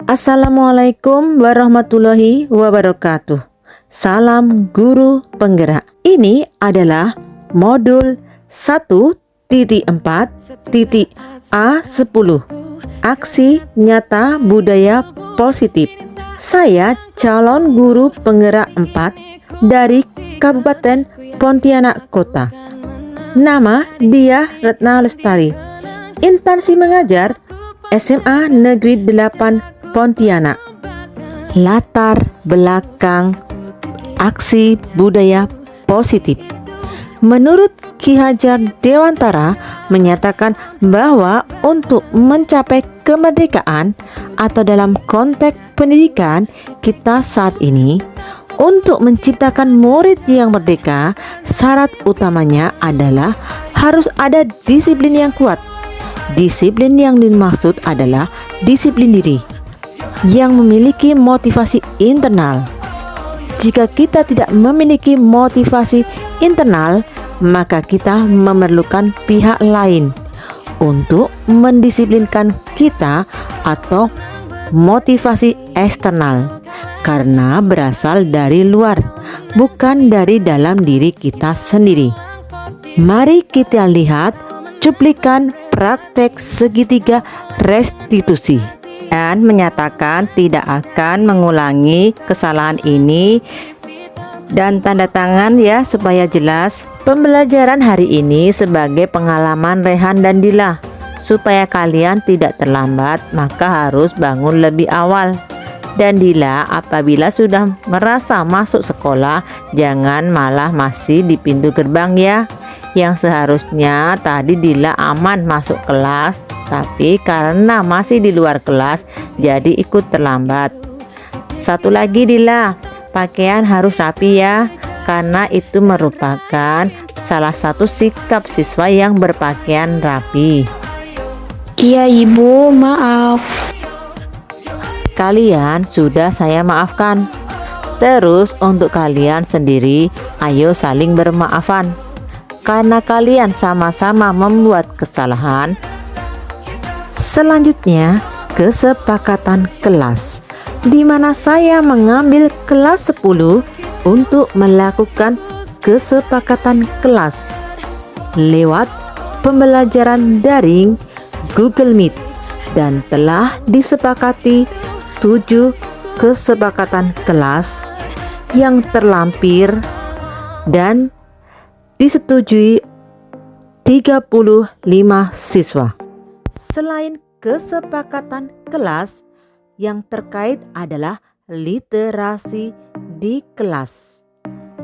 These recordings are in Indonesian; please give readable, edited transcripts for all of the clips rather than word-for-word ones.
Assalamualaikum warahmatullahi wabarakatuh. Salam guru penggerak. Ini adalah modul 1.4.A10. Aksi nyata budaya positif. Saya calon guru penggerak 4 dari Kabupaten Pontianak Kota. Nama Diah Retna Lestari. Instansi mengajar SMA Negeri 8 Pontianak. Latar belakang aksi budaya positif. Menurut Ki Hajar Dewantara menyatakan bahwa untuk mencapai kemerdekaan atau dalam konteks pendidikan kita saat ini, untuk menciptakan murid yang merdeka, syarat utamanya adalah harus ada disiplin yang kuat. Disiplin yang dimaksud adalah disiplin diri yang memiliki motivasi internal. Jika kita tidak memiliki motivasi internal, maka kita memerlukan pihak lain untuk mendisiplinkan kita atau motivasi eksternal, karena berasal dari luar, bukan dari dalam diri kita sendiri. Mari kita lihat cuplikan praktek segitiga restitusi dan menyatakan tidak akan mengulangi kesalahan ini dan tanda tangan ya supaya jelas. Pembelajaran hari ini sebagai pengalaman Rehan dan Dila. Supaya kalian tidak terlambat maka harus bangun lebih awal. Dan Dila, apabila sudah merasa masuk sekolah, jangan malah masih di pintu gerbang ya. Yang seharusnya tadi Dila aman masuk kelas, tapi karena masih di luar kelas jadi ikut terlambat. Satu lagi Dila, pakaian harus rapi ya, karena itu merupakan salah satu sikap siswa yang berpakaian rapi. Iya Ibu, maaf. Kalian sudah saya maafkan. Terus untuk kalian sendiri, ayo saling bermaafan. Karena kalian sama-sama membuat kesalahan. Selanjutnya, kesepakatan kelas, di mana saya mengambil kelas 10 untuk melakukan kesepakatan kelas lewat pembelajaran daring Google Meet, dan telah disepakati 7 kesepakatan kelas yang terlampir dan disetujui 35 siswa. Selain kesepakatan kelas, yang terkait adalah literasi di kelas.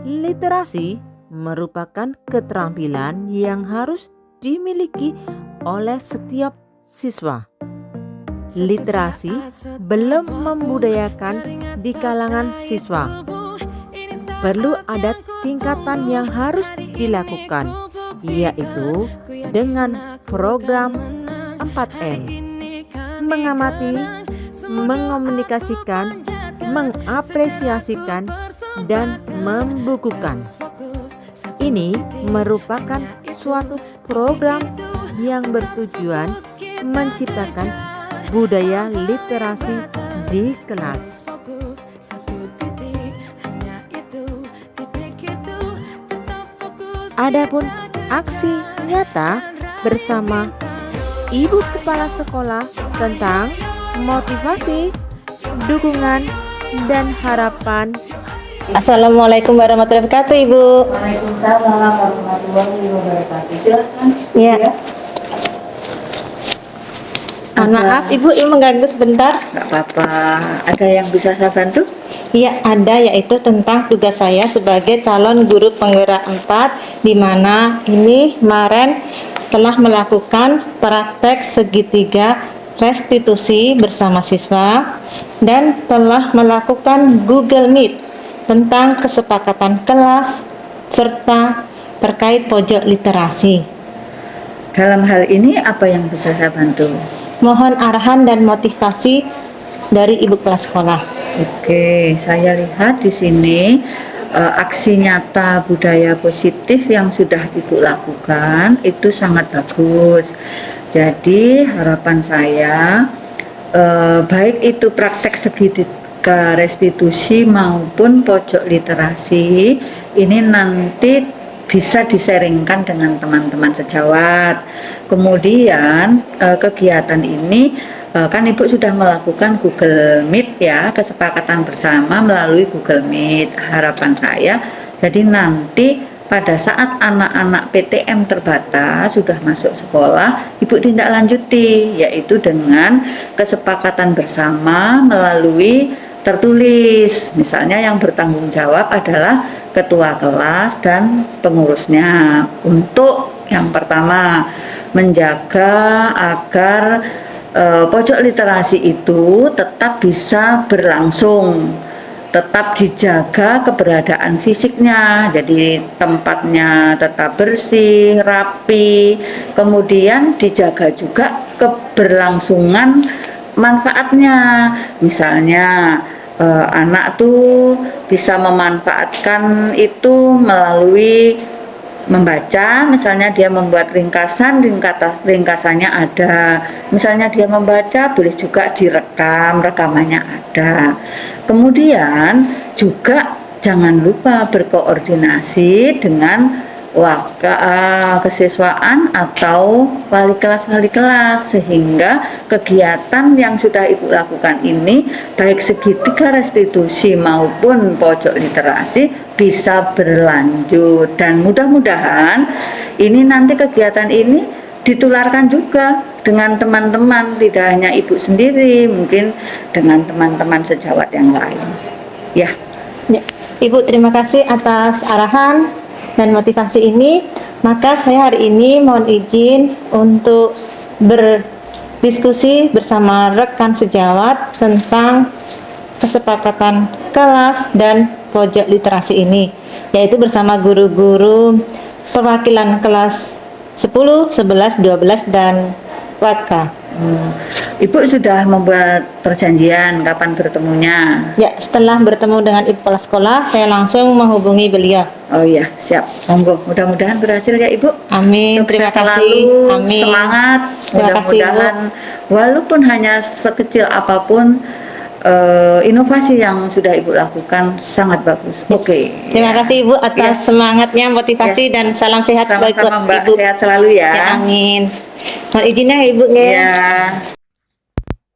Literasi merupakan keterampilan yang harus dimiliki oleh setiap siswa. Literasi belum membudayakan di kalangan siswa. Perlu ada tingkatan yang harus dilakukan, yaitu dengan program 4M: mengamati, mengomunikasikan, mengapresiasikan, dan membukukan. Ini merupakan suatu program yang bertujuan menciptakan budaya literasi di kelas. Adapun aksi nyata bersama Ibu Kepala Sekolah tentang motivasi, dukungan, dan harapan. Assalamualaikum warahmatullahi wabarakatuh, Ibu. Waalaikumsalam warahmatullahi wabarakatuh. Silakan. Ya. Maaf, Ibu, ini mengganggu sebentar. Nggak apa-apa. Ada yang bisa saya bantu? Iya, ada, yaitu tentang tugas saya sebagai calon guru penggerak 4, di mana ini kemarin telah melakukan praktek segitiga restitusi bersama siswa dan telah melakukan Google Meet tentang kesepakatan kelas serta terkait pojok literasi. Dalam hal ini apa yang bisa saya bantu? Mohon arahan dan motivasi dari Ibu Kepala Sekolah. Oke, saya lihat di sini aksi nyata budaya positif yang sudah Ibu lakukan itu sangat bagus. Jadi harapan saya baik itu praktek segitiga restitusi maupun pojok literasi ini nanti bisa diseringkan dengan teman-teman sejawat. Kemudian kegiatan ini kan Ibu sudah melakukan Google Meet ya, kesepakatan bersama melalui Google Meet. Harapan saya jadi nanti pada saat anak-anak PTM terbatas sudah masuk sekolah, Ibu tindak lanjuti, yaitu dengan kesepakatan bersama melalui tertulis. Misalnya yang bertanggung jawab adalah ketua kelas dan pengurusnya. Untuk yang pertama, menjaga agar pojok literasi itu tetap bisa berlangsung, tetap dijaga keberadaan fisiknya, jadi tempatnya tetap bersih, rapi, kemudian dijaga juga keberlangsungan manfaatnya. Misalnya anak tuh bisa memanfaatkan itu melalui membaca, misalnya dia membuat ringkasannya ada, misalnya dia membaca boleh juga direkam, rekamannya ada. Kemudian juga jangan lupa berkoordinasi dengan kesiswaan atau wali kelas sehingga kegiatan yang sudah Ibu lakukan ini baik segitiga restitusi maupun pojok literasi bisa berlanjut, dan mudah-mudahan ini nanti kegiatan ini ditularkan juga dengan teman-teman, tidak hanya Ibu sendiri, mungkin dengan teman-teman sejawat yang lain ya. Ibu, terima kasih atas arahan dan motivasi ini. Maka saya hari ini mohon izin untuk berdiskusi bersama rekan sejawat tentang kesepakatan kelas dan pojok literasi ini, yaitu bersama guru-guru perwakilan kelas 10, 11, 12 dan WAKA. Ibu sudah membuat perjanjian kapan bertemunya? Ya, setelah bertemu dengan Ibu Kepala Sekolah, saya langsung menghubungi beliau. Oh iya, siap. Monggo, mudah-mudahan berhasil ya Ibu. Amin. Sukses Terima kasih. selalu, Amin. semangat. Terima kasih, Mudah-mudahan walaupun hanya sekecil apapun inovasi yang sudah Ibu lakukan sangat bagus. Oke. Terima kasih Ibu atas semangatnya, motivasi dan salam sehat buat Sama-sama Mbak, Ibu. sehat selalu ya. Ya, amin. Mohon izinnya Ibu Ya.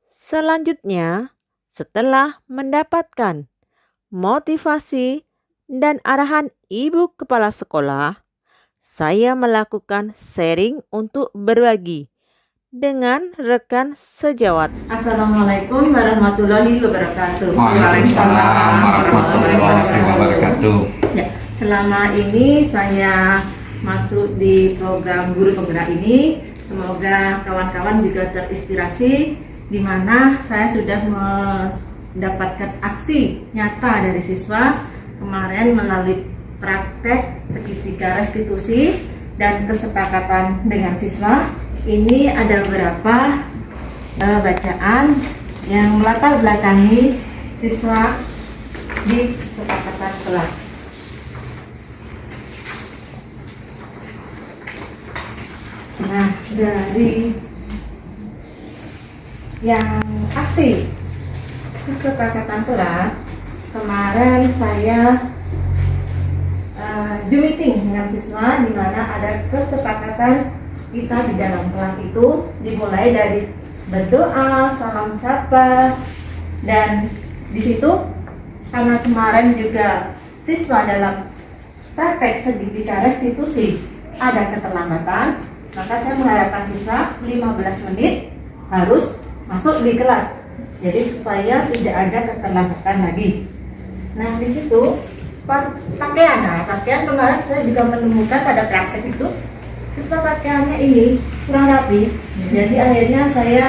Selanjutnya, setelah mendapatkan motivasi dan arahan Ibu Kepala Sekolah, saya melakukan sharing untuk berbagi dengan rekan sejawat. Assalamualaikum warahmatullahi wabarakatuh. Waalaikumsalam warahmatullahi wabarakatuh. Ya, selama ini saya masuk di program Guru Penggerak ini, semoga kawan-kawan juga terinspirasi, di mana saya sudah mendapatkan aksi nyata dari siswa kemarin melalui praktek segitiga restitusi dan kesepakatan dengan siswa. Ini ada beberapa bacaan yang melatar belakangi siswa di kesepakatan kelas. Nah, dari yang aksi kesepakatan kelas, kemarin saya Zoom meeting dengan siswa, di mana ada kesepakatan kita di dalam kelas itu dimulai dari berdoa, salam sapa, dan di situ karena kemarin juga siswa dalam praktek segitiga restitusi ada keterlambatan, maka saya mengharapkan siswa 15 menit harus masuk di kelas, jadi supaya tidak ada keterlambatan lagi. Nah, di situ pakaian kemarin saya juga menemukan pada praktek itu siswa pakaiannya ini kurang rapi, jadi akhirnya saya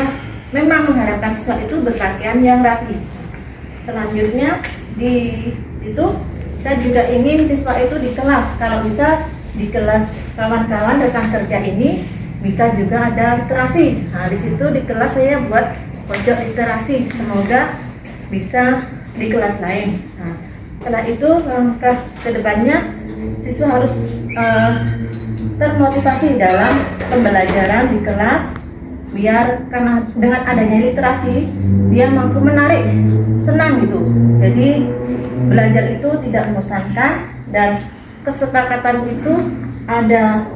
memang mengharapkan siswa itu berpakaian yang rapi. Selanjutnya di situ saya juga ingin siswa itu di kelas, kalau bisa di kelas kawan-kawan rekan kerja ini bisa juga ada literasi. Nah, di situ di kelas saya buat pojok literasi, semoga bisa di kelas lain. Nah, setelah itu langkah kedepannya siswa harus termotivasi dalam pembelajaran di kelas, biar karena dengan adanya ilustrasi dia mampu menarik, senang gitu. Jadi belajar itu tidak membosankan dan kesepakatan itu ada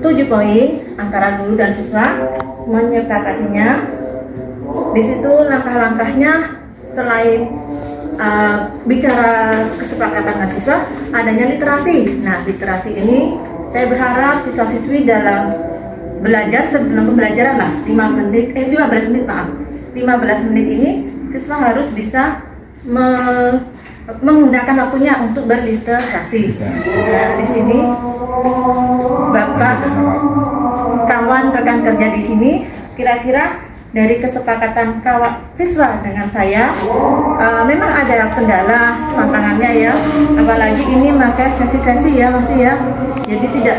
7 poin antara guru dan siswa menyepakatinya. Di situ langkah-langkahnya selain bicara kesepakatan dengan siswa, adanya literasi. Nah, literasi ini saya berharap siswa-siswi dalam belajar sebelum pembelajaran lah 15 menit ini siswa harus bisa menggunakan waktunya untuk berliterasi. Nah, di sini Bapak, kawan, rekan kerja di sini, kira-kira dari kesepakatan kawan siswa dengan saya, memang ada kendala tantangannya ya, apalagi ini maka sesi-sesi ya masih ya, jadi tidak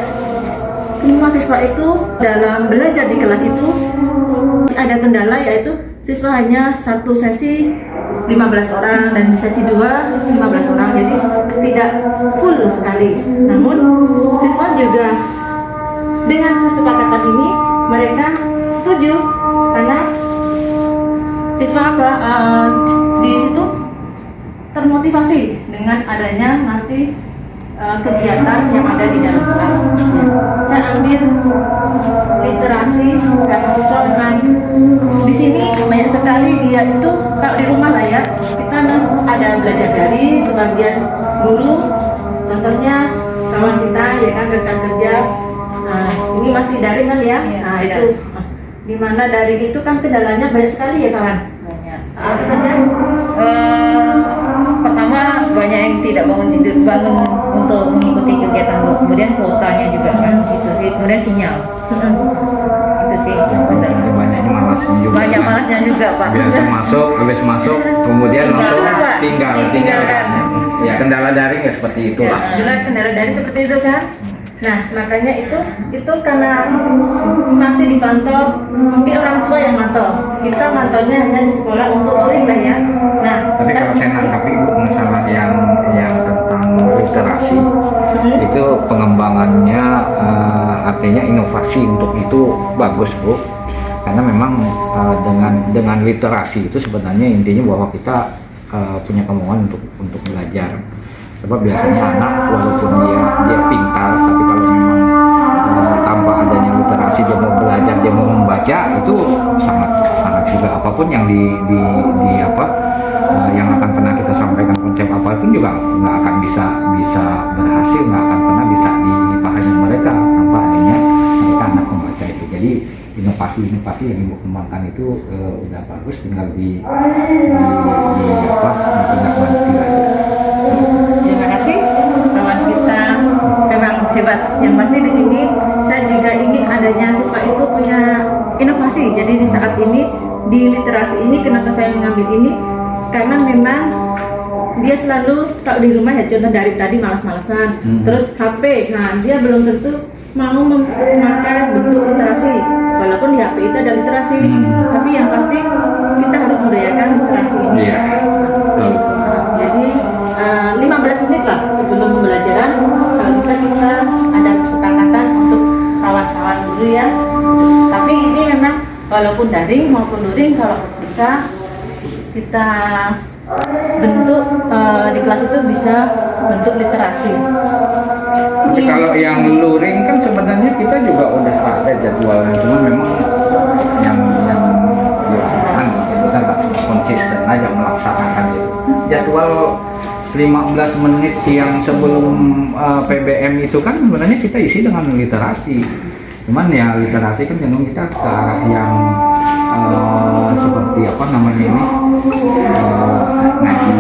semua siswa itu dalam belajar di kelas itu ada kendala, yaitu siswa hanya satu sesi 15 orang dan sesi 2 15 orang, jadi tidak full sekali. Namun siswa juga dengan kesepakatan ini mereka setuju karena siswa di situ termotivasi dengan adanya nanti kegiatan yang ada di dalam kelas. Saya ambil literasi karena siswa memang di sini banyak sekali dia itu kalau di rumah lah ya, kita ada belajar dari sebagian guru, contohnya kawan kita ya kan, rekan kerja. Nah, ini masih daring kan ya? Nah, itu dimana daring itu kan kendalanya banyak sekali ya kawan. Banyak. Apa saja? Pertama, banyak yang tidak bangun untuk mengikuti kegiatan, kemudian kuotanya juga kan gitu sih, kemudian sinyal. Itu sih Banyaknya malasnya juga. banyak malasnya juga Pak. Biasa masuk, habis masuk, kemudian langsung tinggal. Ya, kendala daring ya seperti itulah. Jelas kendala dari seperti itu kan. Nah, makanya itu karena masih dipantau, mungkin orang tua yang mantau. Kita mantaunya hanya di sekolah untuk luring lah ya. Nah, Tapi kalau saya nangkapi Bu, masalah yang tentang literasi itu pengembangannya, artinya inovasi untuk itu bagus Bu, karena memang dengan literasi itu sebenarnya intinya bahwa kita punya kemauan untuk belajar. Sebab biasanya anak walaupun dia pintar, tapi kalau memang tanpa adanya literasi dia mau belajar, dia mau membaca, itu sangat juga apapun yang yang akan pernah kita sampaikan, konsep apapun juga nggak akan bisa berhasil, nggak akan pernah bisa dipahami mereka tanpa adanya mereka anak membaca itu. Jadi inovasi yang Ibu kembangkan itu udah bagus, tinggal ditindaklanjuti lagi. terima kasih kawan kita, memang hebat. Yang pasti di sini saya juga ingin adanya siswa itu punya inovasi. Jadi di saat ini di literasi ini kenapa saya mengambil ini? Karena memang dia selalu kalau di rumah ya, contoh dari tadi malas-malasan, terus HP. Nah, dia belum tentu mau memakai bentuk literasi. Walaupun di HP itu ada literasi, tapi yang pasti kita harus memberdayakan literasi ini. Iya, betul. Jadi 15 menit lah sebelum pembelajaran kalau bisa kita ada kesepakatan untuk kawan-kawan guru ya. Tapi ini memang walaupun daring maupun luring, kalau bisa kita bentuk di kelas itu bisa bentuk literasi. Tapi kalau yang luring kan sebenarnya kita juga udah ada jadwalnya, cuma memang yang kita nggak konsisten aja melaksanakan itu. Jadwal 15 menit yang sebelum PBM itu kan sebenarnya kita isi dengan literasi. Cuman ya literasi kan cenderung kita ke arah yang seperti apa namanya ini, ngaji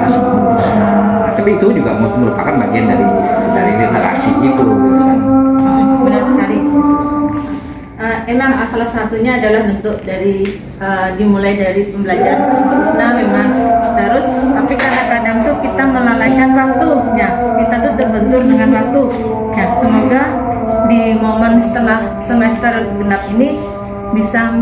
asmaul husna. Tapi itu juga merupakan bagian dari literasi itu. Benar sekali. Emang salah satunya adalah bentuk dari dimulai dari pembelajaran asmaul husna memang terus, tapi kadang-kadang tuh kita melalaikan waktunya, kita tuh terbentur dengan waktu. Ya, semoga di momen setelah semester genap ini bisa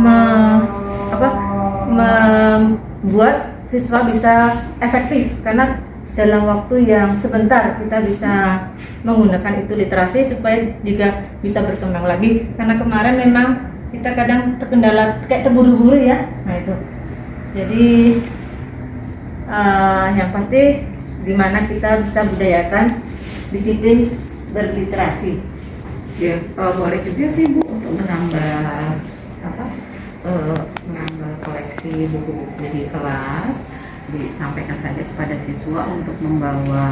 membuat siswa bisa efektif, karena dalam waktu yang sebentar kita bisa menggunakan itu literasi supaya juga bisa berkembang lagi. Karena kemarin memang kita kadang terkendala kayak terburu-buru ya. Nah itu. Jadi yang pasti gimana kita bisa budayakan disiplin berliterasi. Ya, boleh juga sih Bu untuk menambah menambah koleksi buku-buku di kelas. Disampaikan saja kepada siswa untuk membawa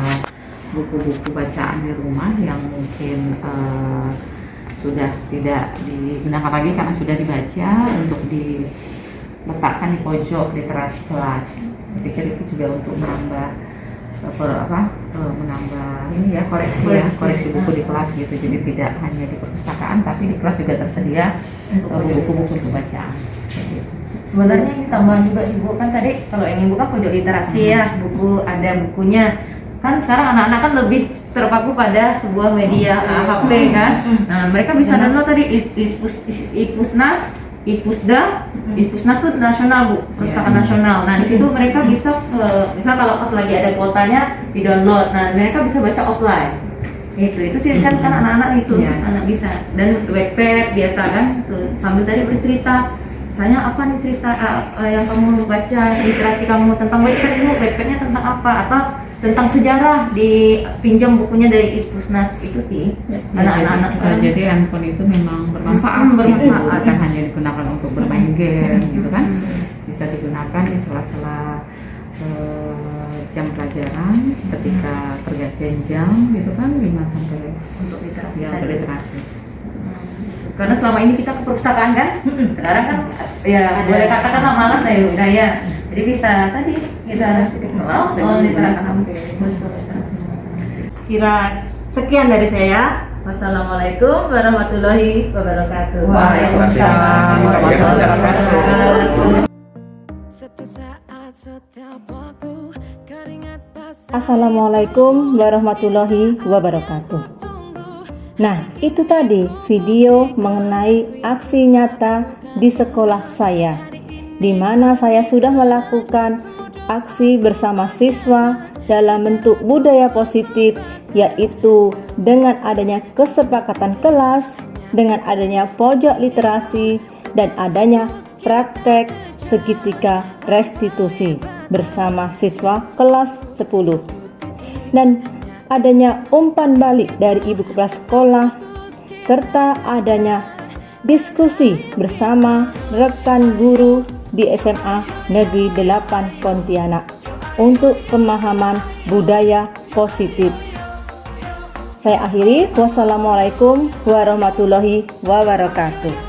buku-buku bacaan di rumah yang mungkin sudah tidak digunakan lagi karena sudah dibaca, untuk diletakkan di pojok literasi kelas. Saya pikir itu juga untuk menambah menambah ini ya koleksi buku di kelas gitu. Jadi tidak hanya di perpustakaan tapi di kelas juga tersedia buku-buku untuk bacaan. Sebenarnya ini tambahan juga sih Bu, kan tadi kalau yang Ibu kan pojok literasi ya, buku ada bukunya. Kan sekarang anak-anak kan lebih terpaku pada sebuah media HP kan. Nah, mereka bisa download tadi Ipusnas, Ipusda, Ipusnas itu nasional Bu, perpustakaan nasional. Nah, di situ mereka bisa misal kalau pas lagi ada kuotanya di-download. Nah, mereka bisa baca offline. Itu sih kan anak-anak itu, anak bisa. Dan Wattpad biasa kan, tuh, sambil tadi bercerita. Misalnya apa nih cerita yang kamu baca, literasi kamu tentang Wattpad Bu, Wattpadnya tentang apa, atau tentang sejarah, dipinjam bukunya dari Ispusnas. Itu sih anak-anak sekarang. Jadi handphone itu memang bermanfaat, bukan hanya digunakan untuk bermain game gitu kan, bisa digunakan di sela-sela jam pelajaran ketika pergantian jam gitu kan, 5 sampai Untuk literasi yang tadi. literasi. Karena selama ini kita ke perpustakaan kan, sekarang kan ya boleh katakanlah malas ya. Jadi bisa tadi kita literasi. Betul. Kira sekian dari saya. Wassalamualaikum warahmatullahi wabarakatuh. Waalaikumsalam warahmatullahi wabarakatuh. Assalamualaikum warahmatullahi wabarakatuh. Nah, itu tadi video mengenai aksi nyata di sekolah saya, di mana saya sudah melakukan aksi bersama siswa dalam bentuk budaya positif, yaitu dengan adanya kesepakatan kelas, dengan adanya pojok literasi, dan adanya praktek segitiga restitusi bersama siswa kelas 10. Dan adanya umpan balik dari ibu kepala sekolah, serta adanya diskusi bersama rekan guru di SMA Negeri 8 Pontianak untuk pemahaman budaya positif. Saya akhiri, wassalamualaikum warahmatullahi wabarakatuh.